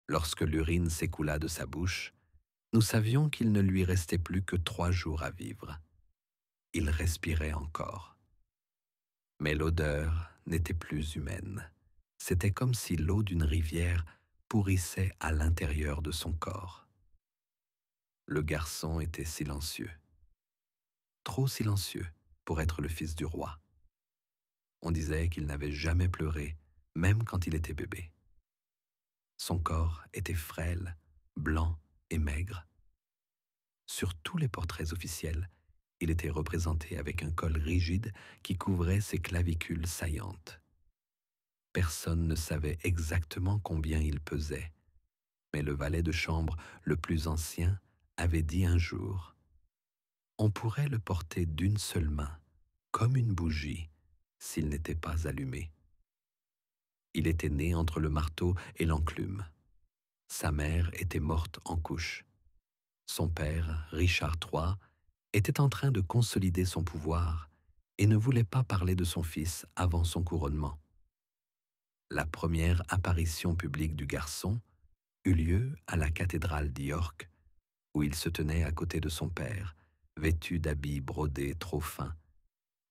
Lorsque l'urine s'écoula de sa bouche, nous savions qu'il ne lui restait plus que 3 jours à vivre. Il respirait encore. Mais l'odeur n'était plus humaine. C'était comme si l'eau d'une rivière pourrissait à l'intérieur de son corps. Le garçon était silencieux. Trop silencieux pour être le fils du roi. On disait qu'il n'avait jamais pleuré, même quand il était bébé. Son corps était frêle, blanc et maigre. Sur tous les portraits officiels, il était représenté avec un col rigide qui couvrait ses clavicules saillantes. Personne ne savait exactement combien il pesait, mais le valet de chambre le plus ancien avait dit un jour: on pourrait le porter d'une seule main, comme une bougie, s'il n'était pas allumé. Il était né entre le marteau et l'enclume. Sa mère était morte en couches. Son père, Richard III, était en train de consolider son pouvoir et ne voulait pas parler de son fils avant son couronnement. La première apparition publique du garçon eut lieu à la cathédrale d'York, où il se tenait à côté de son père, vêtu d'habits brodés trop fins,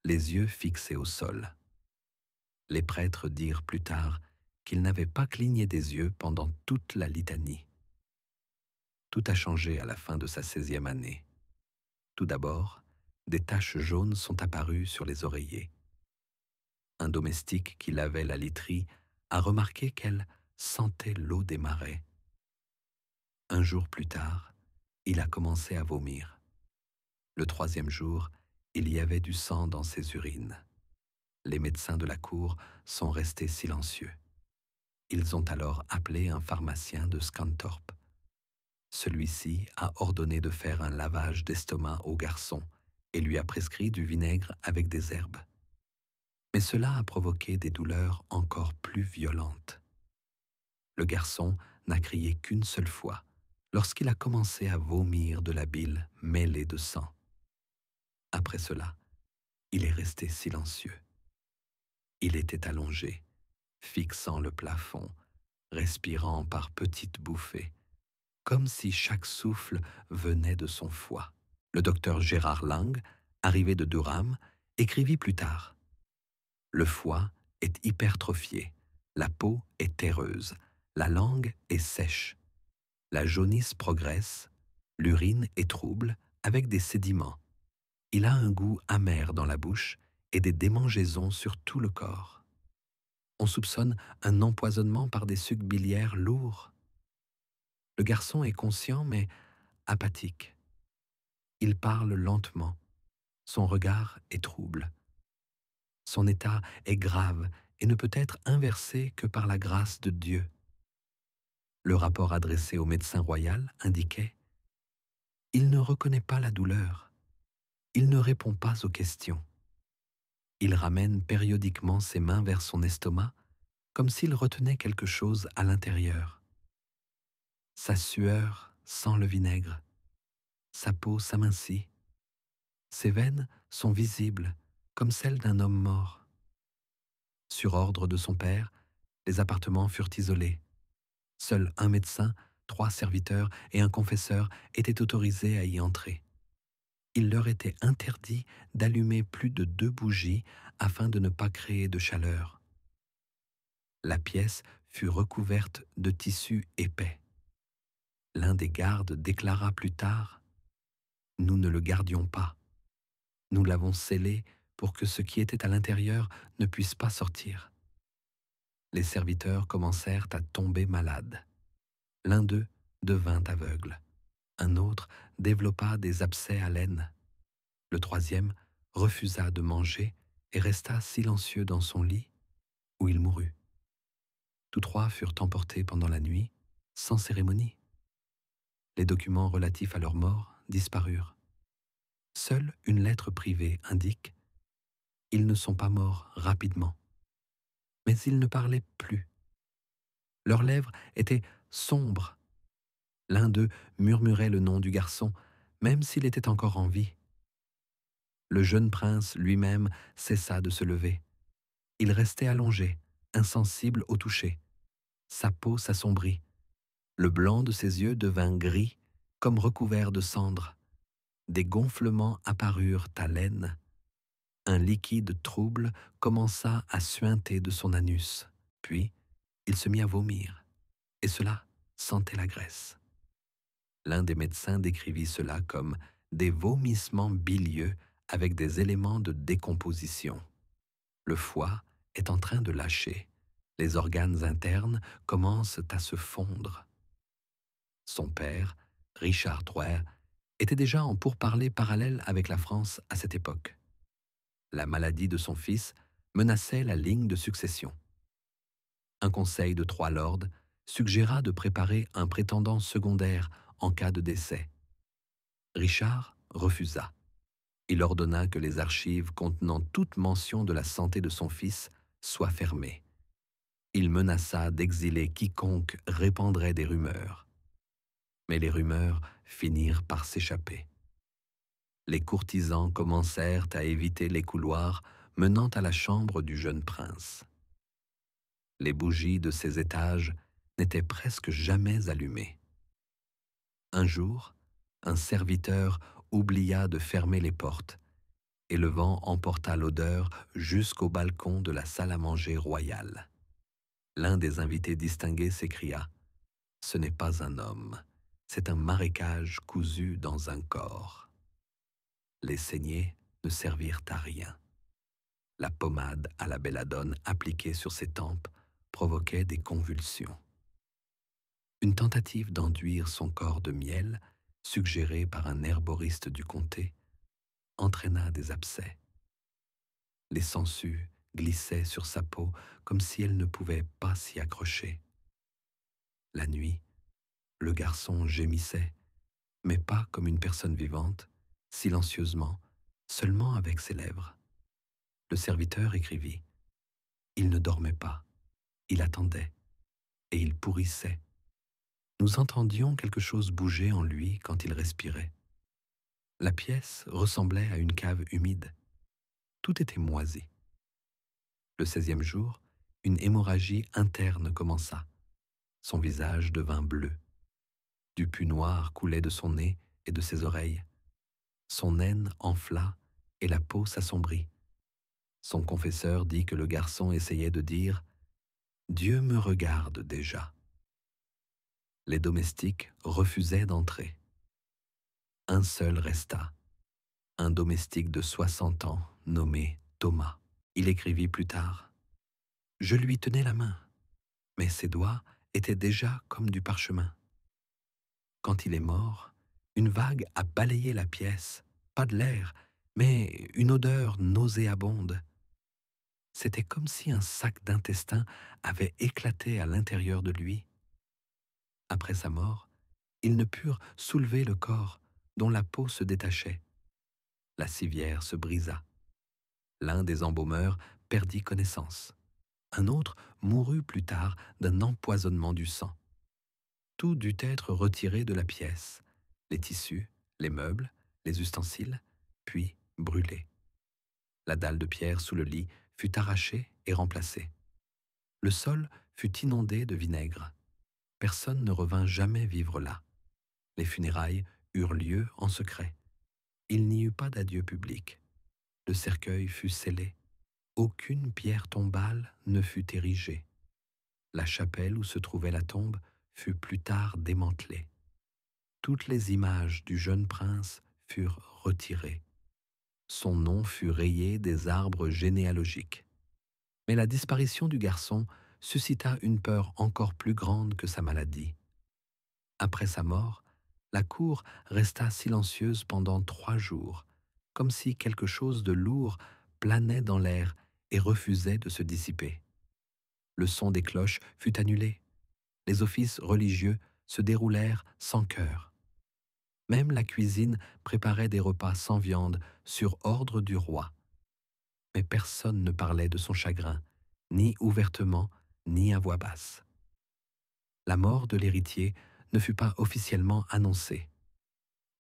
les yeux fixés au sol. Les prêtres dirent plus tard qu'il n'avait pas cligné des yeux pendant toute la litanie. Tout a changé à la fin de sa 16e année. Tout d'abord, des taches jaunes sont apparues sur les oreillers. Un domestique qui lavait la literie a remarqué qu'elle sentait l'eau des marais. Un jour plus tard, il a commencé à vomir. Le 3e jour, il y avait du sang dans ses urines. Les médecins de la cour sont restés silencieux. Ils ont alors appelé un pharmacien de Scunthorpe. Celui-ci a ordonné de faire un lavage d'estomac au garçon et lui a prescrit du vinaigre avec des herbes. Mais cela a provoqué des douleurs encore plus violentes. Le garçon n'a crié qu'une seule fois, lorsqu'il a commencé à vomir de la bile mêlée de sang. Après cela, il est resté silencieux. Il était allongé, fixant le plafond, respirant par petites bouffées, comme si chaque souffle venait de son foie. Le docteur Gérard Lang, arrivé de Durham, écrivit plus tard: le foie est hypertrophié, la peau est terreuse, la langue est sèche, la jaunisse progresse, l'urine est trouble avec des sédiments. Il a un goût amer dans la bouche et des démangeaisons sur tout le corps. On soupçonne un empoisonnement par des sucs biliaires lourds. Le garçon est conscient mais apathique. Il parle lentement. Son regard est trouble. Son état est grave et ne peut être inversé que par la grâce de Dieu. Le rapport adressé au médecin royal indiquait: il ne reconnaît pas la douleur. Il ne répond pas aux questions. Il ramène périodiquement ses mains vers son estomac, comme s'il retenait quelque chose à l'intérieur. Sa sueur sent le vinaigre. Sa peau s'amincit. Ses veines sont visibles, comme celles d'un homme mort. Sur ordre de son père, les appartements furent isolés. Seul un médecin, 3 serviteurs et un confesseur étaient autorisés à y entrer. Il leur était interdit d'allumer plus de 2 bougies afin de ne pas créer de chaleur. La pièce fut recouverte de tissu épais. L'un des gardes déclara plus tard: nous ne le gardions pas. Nous l'avons scellé pour que ce qui était à l'intérieur ne puisse pas sortir. Les serviteurs commencèrent à tomber malades. L'un d'eux devint aveugle. Un autre développa des abcès à l'aine. Le 3e refusa de manger et resta silencieux dans son lit, où il mourut. Tous 3 furent emportés pendant la nuit, sans cérémonie. Les documents relatifs à leur mort disparurent. Seule une lettre privée indique: ils ne sont pas morts rapidement. Mais ils ne parlaient plus. Leurs lèvres étaient sombres. L'un d'eux murmurait le nom du garçon, même s'il était encore en vie. Le jeune prince lui-même cessa de se lever. Il restait allongé, insensible au toucher. Sa peau s'assombrit. Le blanc de ses yeux devint gris, comme recouvert de cendres. Des gonflements apparurent à l'aine. Un liquide trouble commença à suinter de son anus. Puis, il se mit à vomir, et cela sentait la graisse. L'un des médecins décrivit cela comme des vomissements bilieux avec des éléments de décomposition. Le foie est en train de lâcher. Les organes internes commencent à se fondre. Son père, Richard III, était déjà en pourparlers parallèles avec la France à cette époque. La maladie de son fils menaçait la ligne de succession. Un conseil de 3 lords suggéra de préparer un prétendant secondaire en cas de décès. Richard refusa. Il ordonna que les archives contenant toute mention de la santé de son fils soient fermées. Il menaça d'exiler quiconque répandrait des rumeurs. Mais les rumeurs finirent par s'échapper. Les courtisans commencèrent à éviter les couloirs menant à la chambre du jeune prince. Les bougies de ces étages n'étaient presque jamais allumées. Un jour, un serviteur oublia de fermer les portes, et le vent emporta l'odeur jusqu'au balcon de la salle à manger royale. L'un des invités distingués s'écria « Ce n'est pas un homme, c'est un marécage cousu dans un corps. » Les saignées ne servirent à rien. La pommade à la belladone appliquée sur ses tempes provoquait des convulsions. Une tentative d'enduire son corps de miel, suggérée par un herboriste du comté, entraîna des abcès. Les sangsues glissaient sur sa peau comme si elle ne pouvait pas s'y accrocher. La nuit, le garçon gémissait, mais pas comme une personne vivante, silencieusement, seulement avec ses lèvres. Le serviteur écrivit « Il ne dormait pas, il attendait, et il pourrissait. Nous entendions quelque chose bouger en lui quand il respirait. La pièce ressemblait à une cave humide. Tout était moisi. Le 16e jour, une hémorragie interne commença. Son visage devint bleu. Du pus noir coulait de son nez et de ses oreilles. Son aine enfla et la peau s'assombrit. Son confesseur dit que le garçon essayait de dire « Dieu me regarde déjà ». Les domestiques refusaient d'entrer. Un seul resta, un domestique de 60 ans nommé Thomas. Il écrivit plus tard « Je lui tenais la main, mais ses doigts étaient déjà comme du parchemin. Quand il est mort, une vague a balayé la pièce, pas de l'air, mais une odeur nauséabonde. C'était comme si un sac d'intestin avait éclaté à l'intérieur de lui. Après sa mort, ils ne purent soulever le corps, dont la peau se détachait. La civière se brisa. L'un des embaumeurs perdit connaissance. Un autre mourut plus tard d'un empoisonnement du sang. Tout dut être retiré de la pièce, les tissus, les meubles, les ustensiles, puis brûlé. La dalle de pierre sous le lit fut arrachée et remplacée. Le sol fut inondé de vinaigre. Personne ne revint jamais vivre là. Les funérailles eurent lieu en secret. Il n'y eut pas d'adieu public. Le cercueil fut scellé. Aucune pierre tombale ne fut érigée. La chapelle où se trouvait la tombe fut plus tard démantelée. Toutes les images du jeune prince furent retirées. Son nom fut rayé des arbres généalogiques. Mais la disparition du garçon suscita une peur encore plus grande que sa maladie. Après sa mort, la cour resta silencieuse pendant 3 jours, comme si quelque chose de lourd planait dans l'air et refusait de se dissiper. Le son des cloches fut annulé. Les offices religieux se déroulèrent sans chœur. Même la cuisine préparait des repas sans viande sur ordre du roi. Mais personne ne parlait de son chagrin, ni ouvertement, ni à voix basse. La mort de l'héritier ne fut pas officiellement annoncée.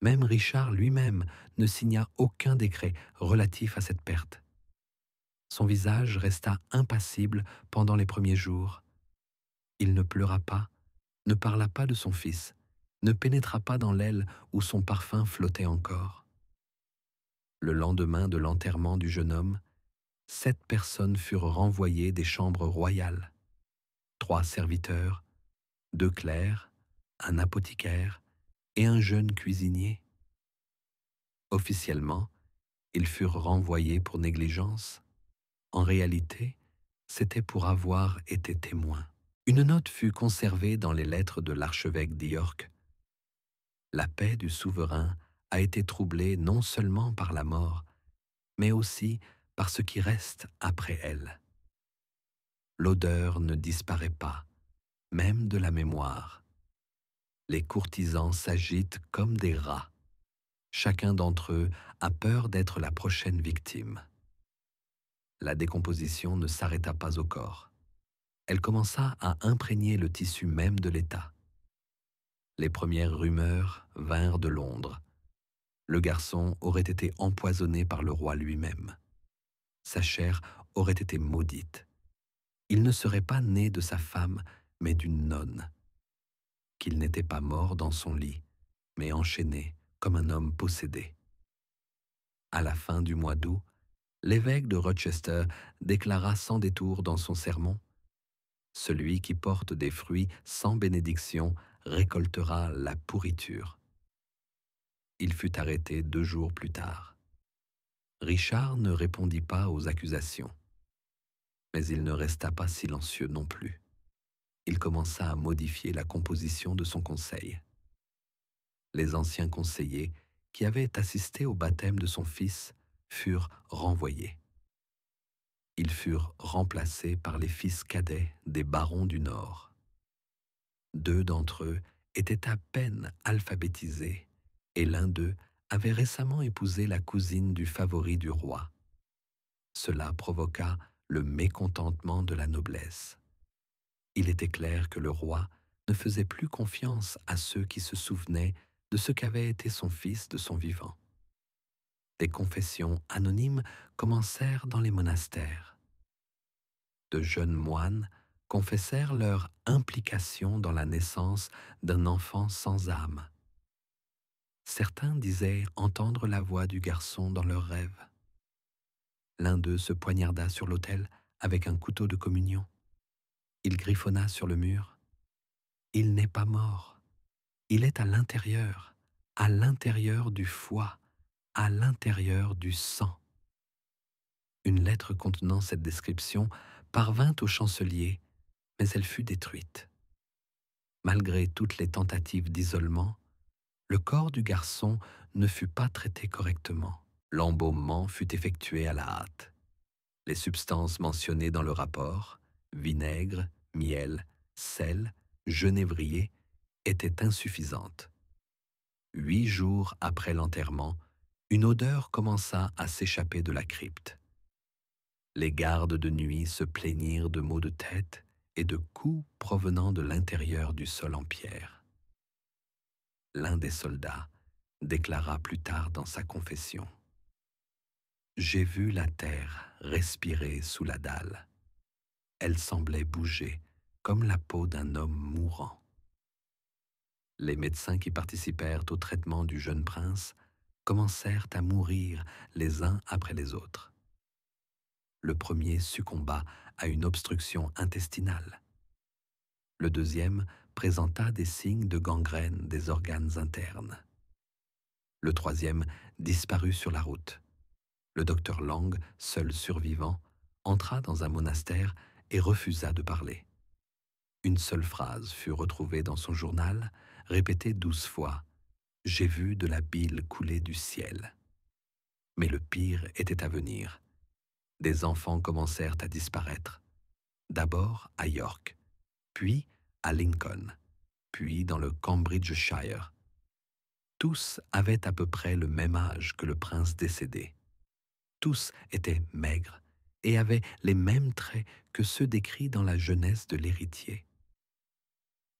Même Richard lui-même ne signa aucun décret relatif à cette perte. Son visage resta impassible pendant les premiers jours. Il ne pleura pas, ne parla pas de son fils, ne pénétra pas dans l'aile où son parfum flottait encore. Le lendemain de l'enterrement du jeune homme, 7 personnes furent renvoyées des chambres royales. 3 serviteurs, 2 clercs, un apothicaire et un jeune cuisinier. Officiellement, ils furent renvoyés pour négligence. En réalité, c'était pour avoir été témoins. Une note fut conservée dans les lettres de l'archevêque d'York. La paix du souverain a été troublée non seulement par la mort, mais aussi par ce qui reste après elle. L'odeur ne disparaît pas, même de la mémoire. Les courtisans s'agitent comme des rats. Chacun d'entre eux a peur d'être la prochaine victime. La décomposition ne s'arrêta pas au corps. Elle commença à imprégner le tissu même de l'État. Les premières rumeurs vinrent de Londres. Le garçon aurait été empoisonné par le roi lui-même. Sa chair aurait été maudite. Il ne serait pas né de sa femme, mais d'une nonne. Qu'il n'était pas mort dans son lit, mais enchaîné comme un homme possédé. À la fin du mois d'août, l'évêque de Rochester déclara sans détour dans son sermon: « Celui qui porte des fruits sans bénédiction récoltera la pourriture. » Il fut arrêté 2 jours plus tard. Richard ne répondit pas aux accusations. Mais il ne resta pas silencieux non plus. Il commença à modifier la composition de son conseil. Les anciens conseillers qui avaient assisté au baptême de son fils furent renvoyés. Ils furent remplacés par les fils cadets des barons du Nord. 2 d'entre eux étaient à peine alphabétisés et l'un d'eux avait récemment épousé la cousine du favori du roi. Cela provoqua le mécontentement de la noblesse. Il était clair que le roi ne faisait plus confiance à ceux qui se souvenaient de ce qu'avait été son fils de son vivant. Des confessions anonymes commencèrent dans les monastères. De jeunes moines confessèrent leur implication dans la naissance d'un enfant sans âme. Certains disaient entendre la voix du garçon dans leurs rêves. L'un d'eux se poignarda sur l'autel avec un couteau de communion. Il griffonna sur le mur. « Il n'est pas mort. Il est à l'intérieur du foie, à l'intérieur du sang. » Une lettre contenant cette description parvint au chancelier, mais elle fut détruite. Malgré toutes les tentatives d'isolement, le corps du garçon ne fut pas traité correctement. L'embaumement fut effectué à la hâte. Les substances mentionnées dans le rapport, vinaigre, miel, sel, genévrier, étaient insuffisantes. 8 jours après l'enterrement, une odeur commença à s'échapper de la crypte. Les gardes de nuit se plaignirent de maux de tête et de coups provenant de l'intérieur du sol en pierre. L'un des soldats déclara plus tard dans sa confession: « J'ai vu la terre respirer sous la dalle. Elle semblait bouger comme la peau d'un homme mourant. » Les médecins qui participèrent au traitement du jeune prince commencèrent à mourir les uns après les autres. Le premier succomba à une obstruction intestinale. Le deuxième présenta des signes de gangrène des organes internes. Le troisième disparut sur la route. Le docteur Lang, seul survivant, entra dans un monastère et refusa de parler. Une seule phrase fut retrouvée dans son journal, répétée 12 fois: « J'ai vu de la bile couler du ciel. » Mais le pire était à venir. Des enfants commencèrent à disparaître. D'abord à York, puis à Lincoln, puis dans le Cambridgeshire. Tous avaient à peu près le même âge que le prince décédé. Tous étaient maigres et avaient les mêmes traits que ceux décrits dans la jeunesse de l'héritier.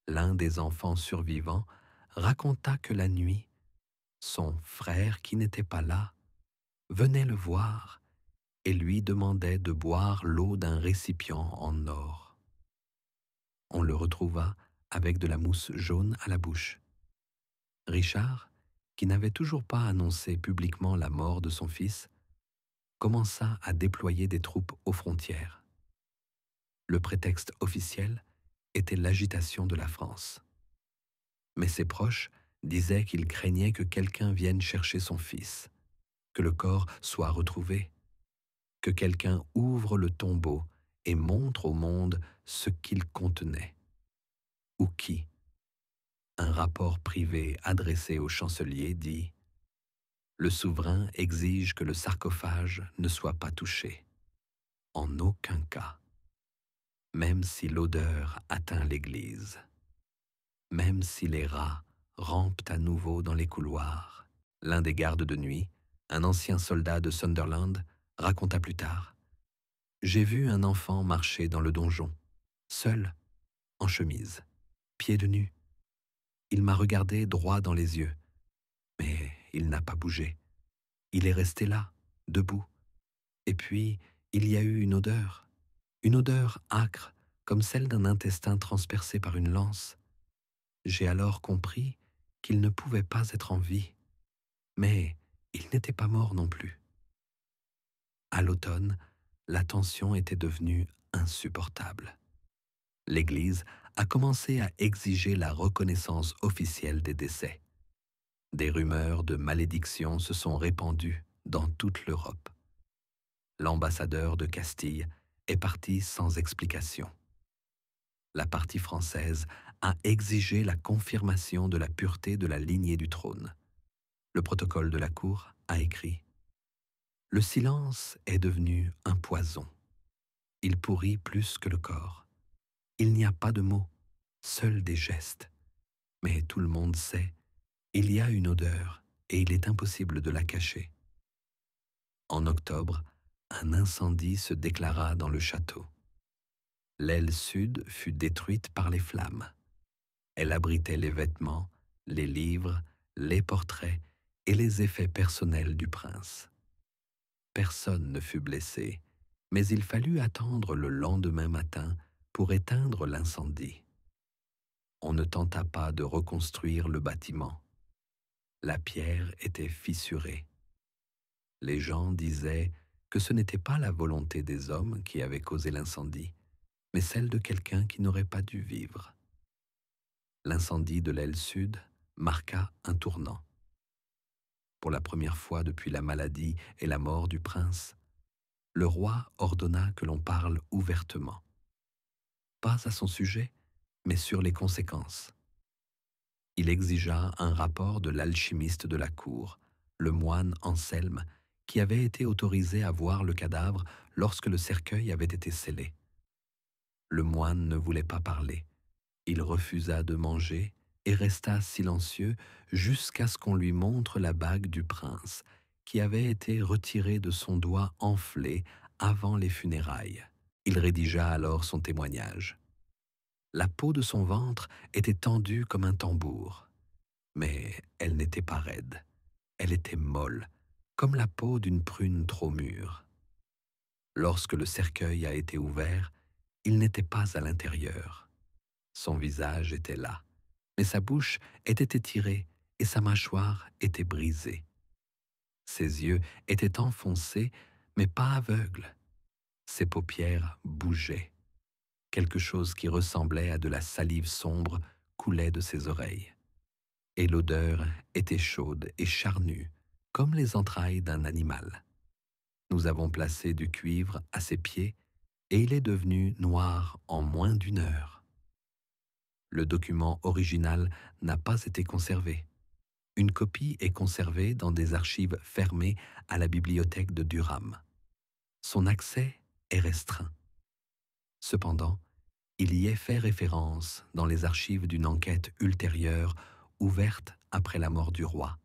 L'un des enfants survivants raconta que la nuit, son frère qui n'était pas là venait le voir et lui demandait de boire l'eau d'un récipient en or. On le retrouva avec de la mousse jaune à la bouche. Richard, qui n'avait toujours pas annoncé publiquement la mort de son fils, commença à déployer des troupes aux frontières. Le prétexte officiel était l'agitation de la France. Mais ses proches disaient qu'ils craignaient que quelqu'un vienne chercher son fils, que le corps soit retrouvé, que quelqu'un ouvre le tombeau et montre au monde ce qu'il contenait. Ou qui? Un rapport privé adressé au chancelier dit « Le souverain exige que le sarcophage ne soit pas touché. En aucun cas. Même si l'odeur atteint l'église. Même si les rats rampent à nouveau dans les couloirs. » L'un des gardes de nuit, un ancien soldat de Sunderland, raconta plus tard « J'ai vu un enfant marcher dans le donjon, seul, en chemise, pieds de nu. Il m'a regardé droit dans les yeux, mais il n'a pas bougé. Il est resté là, debout. Et puis, il y a eu une odeur âcre, comme celle d'un intestin transpercé par une lance. J'ai alors compris qu'il ne pouvait pas être en vie, mais il n'était pas mort non plus. » À l'automne, la tension était devenue insupportable. L'Église a commencé à exiger la reconnaissance officielle des décès. Des rumeurs de malédiction se sont répandues dans toute l'Europe. L'ambassadeur de Castille est parti sans explication. La partie française a exigé la confirmation de la pureté de la lignée du trône. Le protocole de la cour a écrit « Le silence est devenu un poison. Il pourrit plus que le corps. Il n'y a pas de mots, seuls des gestes. Mais tout le monde sait, il y a une odeur et il est impossible de la cacher. » En octobre, un incendie se déclara dans le château. L'aile sud fut détruite par les flammes. Elle abritait les vêtements, les livres, les portraits et les effets personnels du prince. Personne ne fut blessé, mais il fallut attendre le lendemain matin pour éteindre l'incendie. On ne tenta pas de reconstruire le bâtiment. La pierre était fissurée. Les gens disaient que ce n'était pas la volonté des hommes qui avait causé l'incendie, mais celle de quelqu'un qui n'aurait pas dû vivre. L'incendie de l'aile sud marqua un tournant. Pour la première fois depuis la maladie et la mort du prince, le roi ordonna que l'on parle ouvertement. Pas à son sujet, mais sur les conséquences. Il exigea un rapport de l'alchimiste de la cour, le moine Anselme, qui avait été autorisé à voir le cadavre lorsque le cercueil avait été scellé. Le moine ne voulait pas parler. Il refusa de manger et resta silencieux jusqu'à ce qu'on lui montre la bague du prince, qui avait été retirée de son doigt enflé avant les funérailles. Il rédigea alors son témoignage. La peau de son ventre était tendue comme un tambour, mais elle n'était pas raide. Elle était molle, comme la peau d'une prune trop mûre. Lorsque le cercueil a été ouvert, il n'était pas à l'intérieur. Son visage était là, mais sa bouche était étirée et sa mâchoire était brisée. Ses yeux étaient enfoncés, mais pas aveugles. Ses paupières bougeaient. Quelque chose qui ressemblait à de la salive sombre coulait de ses oreilles. Et l'odeur était chaude et charnue, comme les entrailles d'un animal. Nous avons placé du cuivre à ses pieds et il est devenu noir en moins d'1 heure. Le document original n'a pas été conservé. Une copie est conservée dans des archives fermées à la bibliothèque de Durham. Son accès est restreint. Cependant, il y est fait référence dans les archives d'une enquête ultérieure ouverte après la mort du roi.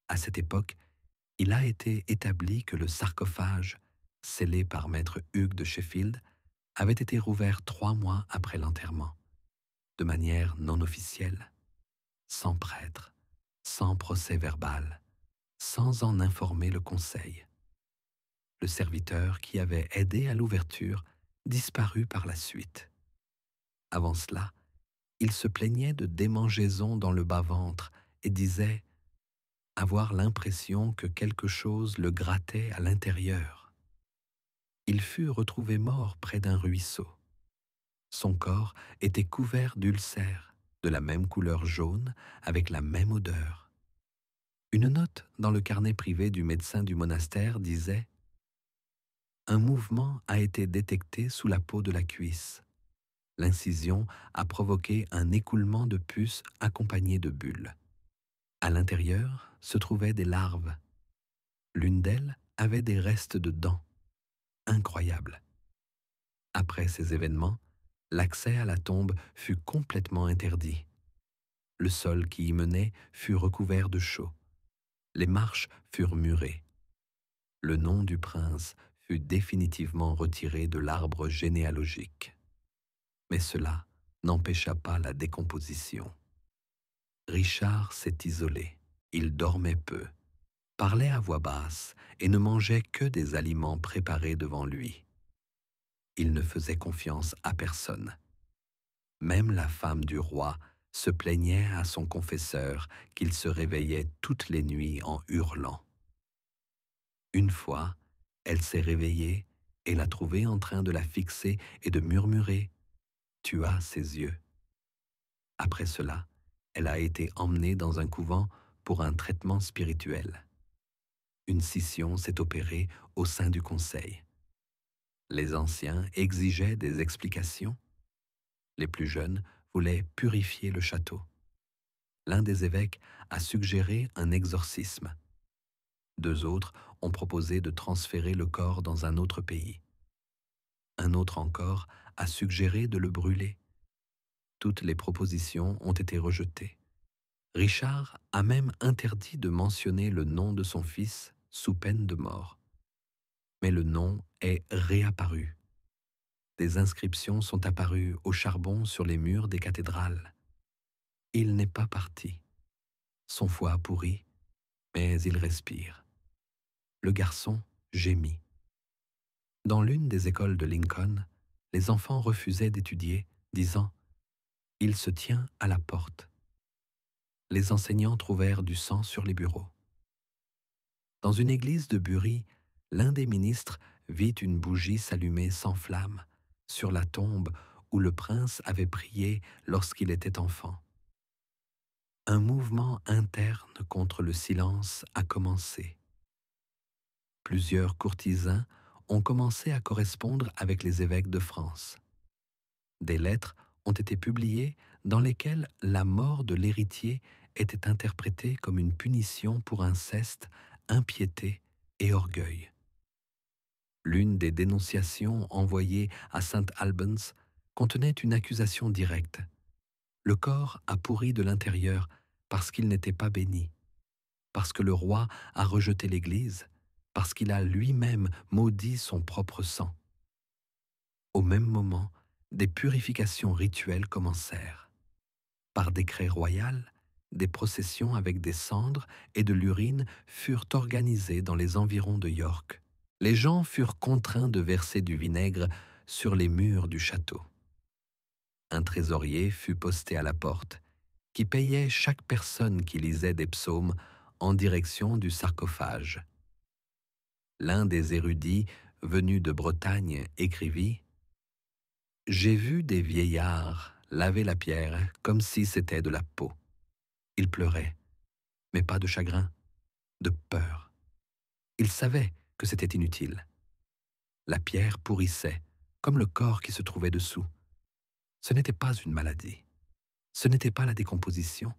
À cette époque, il a été établi que le sarcophage, scellé par maître Hugues de Sheffield, avait été rouvert 3 mois après l'enterrement, de manière non officielle, sans prêtre, sans procès verbal, sans en informer le conseil. Le serviteur qui avait aidé à l'ouverture disparut par la suite. Avant cela, Il se plaignait de démangeaisons dans le bas-ventre et disait avoir l'impression que quelque chose le grattait à l'intérieur. Il fut retrouvé mort près d'un ruisseau. Son corps était couvert d'ulcères, de la même couleur jaune, avec la même odeur. Une note dans le carnet privé du médecin du monastère disait « Un mouvement a été détecté sous la peau de la cuisse. L'incision a provoqué un écoulement de pus accompagné de bulles. À l'intérieur se trouvaient des larves. L'une d'elles avait des restes de dents. Incroyable. » Après ces événements, l'accès à la tombe fut complètement interdit. Le sol qui y menait fut recouvert de chaux. Les marches furent murées. Le nom du prince fut définitivement retiré de l'arbre généalogique. Mais cela n'empêcha pas la décomposition. Richard s'est isolé. Il dormait peu, parlait à voix basse et ne mangeait que des aliments préparés devant lui. Il ne faisait confiance à personne. Même la femme du roi se plaignait à son confesseur qu'il se réveillait toutes les nuits en hurlant. Une fois, elle s'est réveillée et l'a trouvé en train de la fixer et de murmurer « Tu as ses yeux ». Après cela, elle a été emmenée dans un couvent pour un traitement spirituel. Une scission s'est opérée au sein du conseil. Les anciens exigeaient des explications. Les plus jeunes voulaient purifier le château. L'un des évêques a suggéré un exorcisme. Deux autres ont proposé de transférer le corps dans un autre pays. Un autre encore a suggéré de le brûler. Toutes les propositions ont été rejetées. Richard a même interdit de mentionner le nom de son fils sous peine de mort. Mais le nom est réapparu. Des inscriptions sont apparues au charbon sur les murs des cathédrales. Il n'est pas parti. Son foie a pourri, mais il respire. Le garçon gémit. Dans l'une des écoles de Lincoln, les enfants refusaient d'étudier, disant « Il se tient à la porte ». Les enseignants trouvèrent du sang sur les bureaux. Dans une église de Bury, l'un des ministres vit une bougie s'allumer sans flamme sur la tombe où le prince avait prié lorsqu'il était enfant. Un mouvement interne contre le silence a commencé. Plusieurs courtisans ont commencé à correspondre avec les évêques de France. Des lettres ont été publiées dans lesquelles la mort de l'héritier était interprétée comme une punition pour inceste, impiété et orgueil. L'une des dénonciations envoyées à St. Albans contenait une accusation directe. Le corps a pourri de l'intérieur parce qu'il n'était pas béni, parce que le roi a rejeté l'Église, parce qu'il a lui-même maudit son propre sang. Au même moment, des purifications rituelles commencèrent. Par décret royal, des processions avec des cendres et de l'urine furent organisées dans les environs de York. Les gens furent contraints de verser du vinaigre sur les murs du château. Un trésorier fut posté à la porte, qui payait chaque personne qui lisait des psaumes en direction du sarcophage. L'un des érudits venus de Bretagne écrivit « J'ai vu des vieillards laver la pierre comme si c'était de la peau. Ils pleuraient, mais pas de chagrin, de peur. Ils savaient que c'était inutile. La pierre pourrissait, comme le corps qui se trouvait dessous. Ce n'était pas une maladie. Ce n'était pas la décomposition.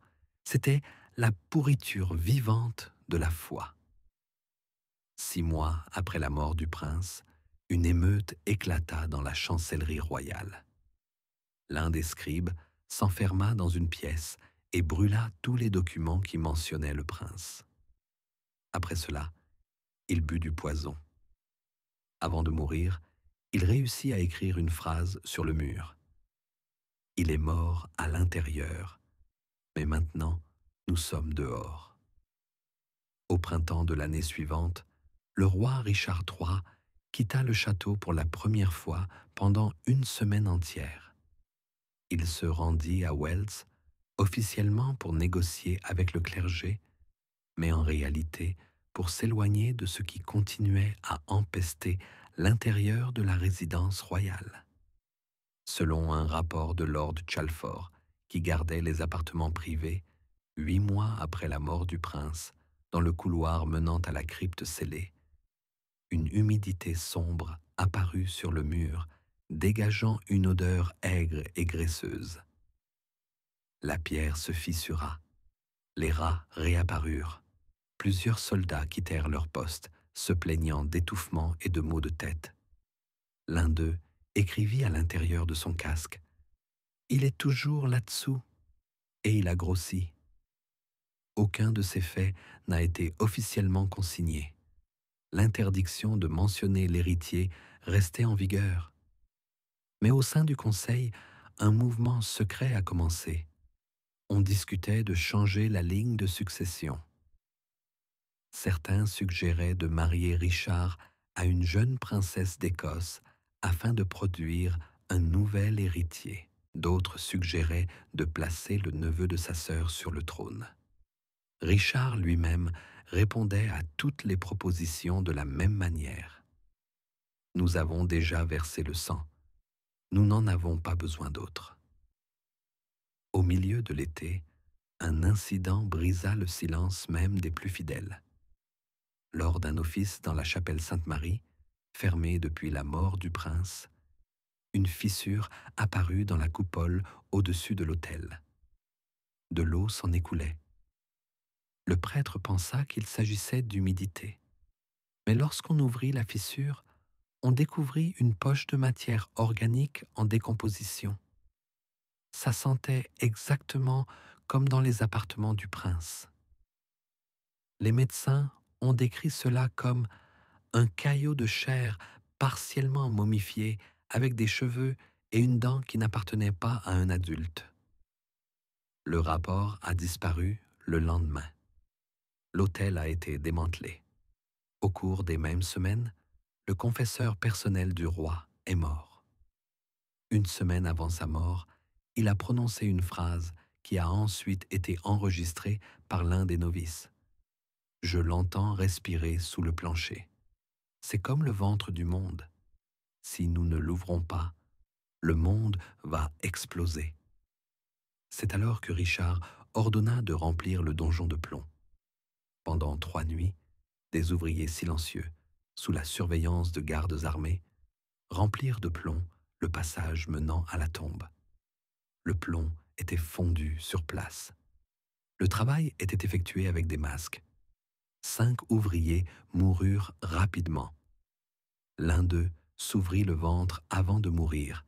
C'était la pourriture vivante de la foi. 6 mois après la mort du prince, une émeute éclata dans la chancellerie royale. L'un des scribes s'enferma dans une pièce et brûla tous les documents qui mentionnaient le prince. Après cela, il but du poison. Avant de mourir, il réussit à écrire une phrase sur le mur. « Il est mort à l'intérieur, mais maintenant nous sommes dehors. » Au printemps de l'année suivante, le roi Richard III quitta le château pour la première fois pendant une semaine entière. Il se rendit à Wells, officiellement pour négocier avec le clergé, mais en réalité pour s'éloigner de ce qui continuait à empester l'intérieur de la résidence royale. Selon un rapport de Lord Chalford, qui gardait les appartements privés, 8 mois après la mort du prince, dans le couloir menant à la crypte scellée, une humidité sombre apparut sur le mur, dégageant une odeur aigre et graisseuse. La pierre se fissura, les rats réapparurent. Plusieurs soldats quittèrent leur poste, se plaignant d'étouffement et de maux de tête. L'un d'eux écrivit à l'intérieur de son casque « Il est toujours là-dessous » et il a grossi. Aucun de ces faits n'a été officiellement consigné. L'interdiction de mentionner l'héritier restait en vigueur. Mais au sein du Conseil, un mouvement secret a commencé. On discutait de changer la ligne de succession. Certains suggéraient de marier Richard à une jeune princesse d'Écosse afin de produire un nouvel héritier. D'autres suggéraient de placer le neveu de sa sœur sur le trône. Richard lui-même répondait à toutes les propositions de la même manière. Nous avons déjà versé le sang. Nous n'en avons pas besoin d'autre. Au milieu de l'été, un incident brisa le silence même des plus fidèles. Lors d'un office dans la chapelle Sainte-Marie, fermée depuis la mort du prince, une fissure apparut dans la coupole au-dessus de l'autel. De l'eau s'en écoulait. Le prêtre pensa qu'il s'agissait d'humidité. Mais lorsqu'on ouvrit la fissure, on découvrit une poche de matière organique en décomposition. Ça sentait exactement comme dans les appartements du prince. Les médecins ont décrit cela comme un caillot de chair partiellement momifié avec des cheveux et une dent qui n'appartenait pas à un adulte. Le rapport a disparu le lendemain. L'hôtel a été démantelé. Au cours des mêmes semaines, le confesseur personnel du roi est mort. Une semaine avant sa mort, il a prononcé une phrase qui a ensuite été enregistrée par l'un des novices. « Je l'entends respirer sous le plancher. C'est comme le ventre du monde. Si nous ne l'ouvrons pas, le monde va exploser. » C'est alors que Richard ordonna de remplir le donjon de plomb. Pendant 3 nuits, des ouvriers silencieux, sous la surveillance de gardes armés, remplirent de plomb le passage menant à la tombe. Le plomb était fondu sur place. Le travail était effectué avec des masques. 5 ouvriers moururent rapidement. L'un d'eux s'ouvrit le ventre avant de mourir,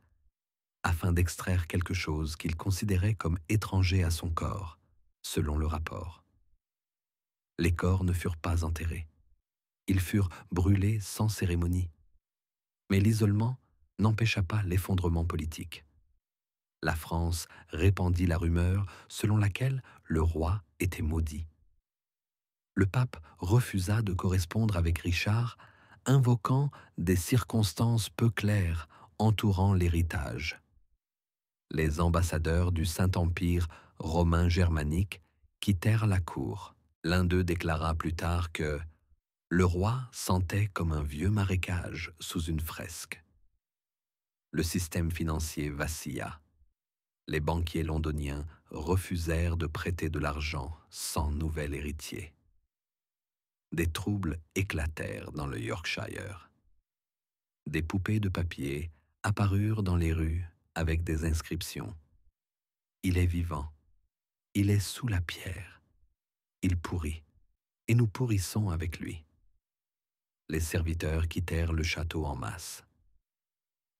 afin d'extraire quelque chose qu'il considérait comme étranger à son corps, selon le rapport. Les corps ne furent pas enterrés. Ils furent brûlés sans cérémonie. Mais l'isolement n'empêcha pas l'effondrement politique. La France répandit la rumeur selon laquelle le roi était maudit. Le pape refusa de correspondre avec Richard, invoquant des circonstances peu claires entourant l'héritage. Les ambassadeurs du Saint-Empire romain germanique quittèrent la cour. L'un d'eux déclara plus tard que le roi sentait comme un vieux marécage sous une fresque. Le système financier vacilla. Les banquiers londoniens refusèrent de prêter de l'argent sans nouvel héritier. Des troubles éclatèrent dans le Yorkshire. Des poupées de papier apparurent dans les rues avec des inscriptions. Il est vivant. Il est sous la pierre. Il pourrit. Et nous pourrissons avec lui. Les serviteurs quittèrent le château en masse.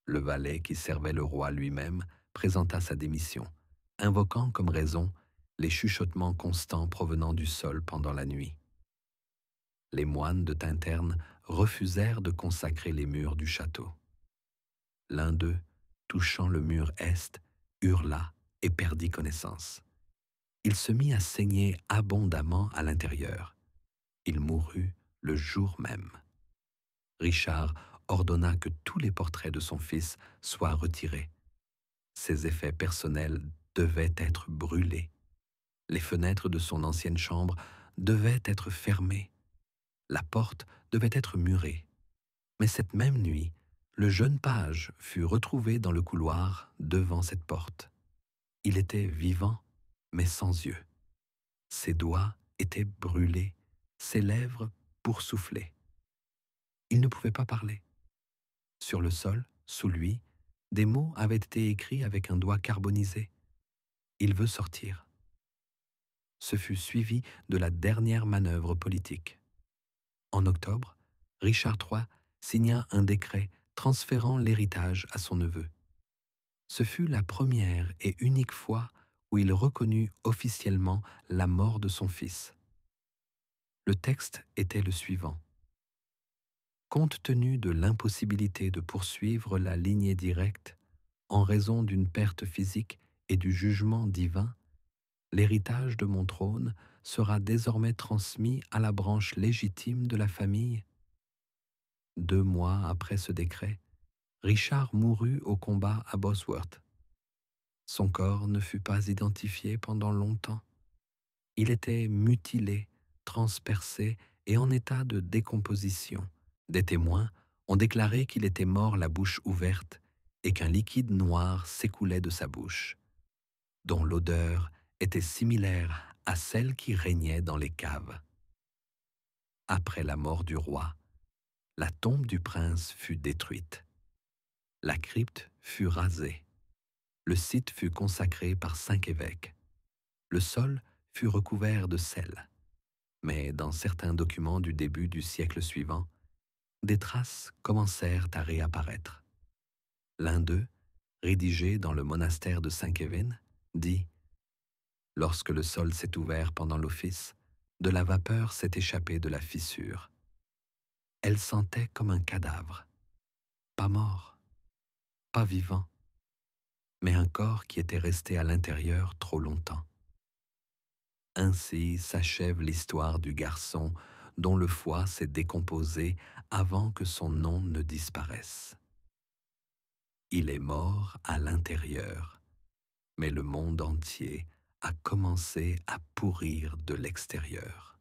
Le valet qui servait le roi lui-même présenta sa démission, invoquant comme raison les chuchotements constants provenant du sol pendant la nuit. Les moines de Tinterne refusèrent de consacrer les murs du château. L'un d'eux, touchant le mur est, hurla et perdit connaissance. Il se mit à saigner abondamment à l'intérieur. Il mourut le jour même. Richard ordonna que tous les portraits de son fils soient retirés. Ses effets personnels devaient être brûlés. Les fenêtres de son ancienne chambre devaient être fermées. La porte devait être murée. Mais cette même nuit, le jeune page fut retrouvé dans le couloir devant cette porte. Il était vivant, mais sans yeux. Ses doigts étaient brûlés, ses lèvres boursouflées. Il ne pouvait pas parler. Sur le sol, sous lui, des mots avaient été écrits avec un doigt carbonisé. Il veut sortir. Ce fut suivi de la dernière manœuvre politique. En octobre, Richard III signa un décret transférant l'héritage à son neveu. Ce fut la première et unique fois où il reconnut officiellement la mort de son fils. Le texte était le suivant. Compte tenu de l'impossibilité de poursuivre la lignée directe en raison d'une perte physique et du jugement divin, l'héritage de mon trône sera désormais transmis à la branche légitime de la famille. 2 mois après ce décret, Richard mourut au combat à Bosworth. Son corps ne fut pas identifié pendant longtemps. Il était mutilé, transpercé et en état de décomposition. Des témoins ont déclaré qu'il était mort la bouche ouverte et qu'un liquide noir s'écoulait de sa bouche, dont l'odeur était similaire à celle qui régnait dans les caves. Après la mort du roi, la tombe du prince fut détruite. La crypte fut rasée. Le site fut consacré par 5 évêques. Le sol fut recouvert de sel. Mais dans certains documents du début du siècle suivant, des traces commencèrent à réapparaître. L'un d'eux, rédigé dans le monastère de Saint-Kévin, dit « Lorsque le sol s'est ouvert pendant l'office, de la vapeur s'est échappée de la fissure. Elle sentait comme un cadavre, pas mort, pas vivant, mais un corps qui était resté à l'intérieur trop longtemps. Ainsi s'achève l'histoire du garçon dont le foie s'est décomposé avant que son nom ne disparaisse. Il est mort à l'intérieur, mais le monde entier a commencé à pourrir de l'extérieur.